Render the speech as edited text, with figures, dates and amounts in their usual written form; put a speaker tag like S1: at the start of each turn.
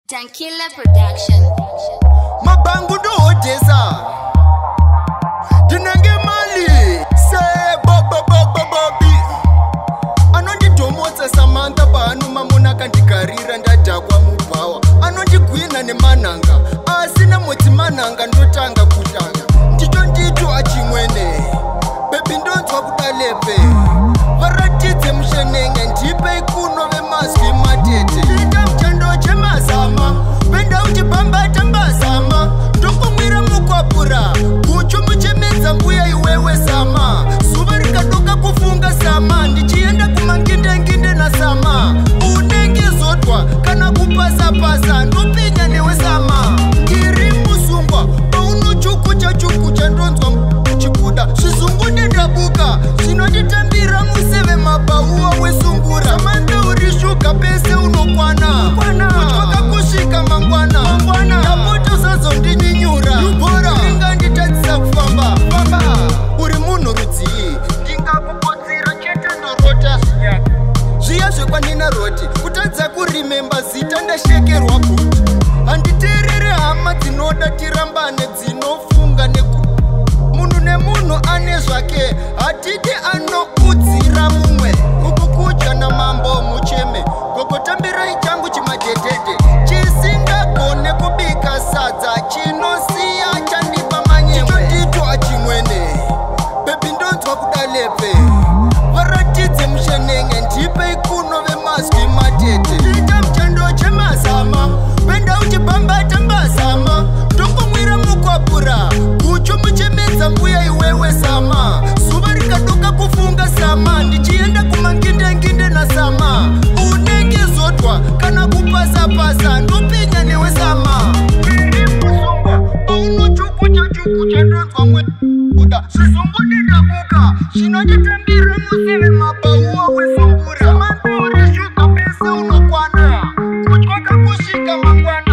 S1: Tankilla Production.
S2: Mabangu do odesa Dinenge mali Say bobi Anondi domotsa Samantha panu mamuna kandikarira ndadakwa mubawa Anondi gwina nemananga Asina moti mananga ndotanga kutanga Ndicho ndito achimwene Baby ndonzwa kudalepe Varatidze mushenenge ndipe ikuno vemaswi matete Linda mchando chemazama Benda uchibamba tambazama Ndokumwira mukwapura Kucho muchemedza mbuya iwewe sama Suva rikaduka kufunga sama Ndichienda kumanginde na sama Unenge zotwa kana kupasa Ndopinya newe sama Ngiri musungwa Paunuchukucha ndonzwa mchikuda Svizungu ndabuka Zvinonditambira museve mabauwa wesungura Samantha urishuka pese unokwana Kuchwaka kusvika mangwana Ndapota usazondinyinyura Bora ndinganditadzisa kufamba Uri munhu rudzii Ndingakukodzera chete ndorota zvinyaka Zviya zvekwanina roti Kutadza kurimemba zita ndashekerwa kuti Handiteerere hama dzinoda tirambane dzinofunga munhu nemunhu ane zvake hatiti anoudzira mumwe ukukudya namambo mucheme gogotambirai changu chimadhedhedhe chisingagone kubika sadza chinosiya chandipa manyemwe ndito achimwene bebi ndonzwa kudalepe varatidze mushenenge ndipe ikuno vemaswi matete ita mchando chemazama penda uchibamba tambazama ndokumwira mukwapura kucho muchemedza mbuya iwewe sama zuva rikaduka kufunga sama ndichienda kumanginde na sama unenge zotwa kana kupasa ndopinya newe sama iri musungwa paunochukucha ndonzwa mwekuda zvizungu ndindabuka zvinonditambira museve mabauwa wesungura Samantha urishuka pese unokwana kutyaka kusvika mangwana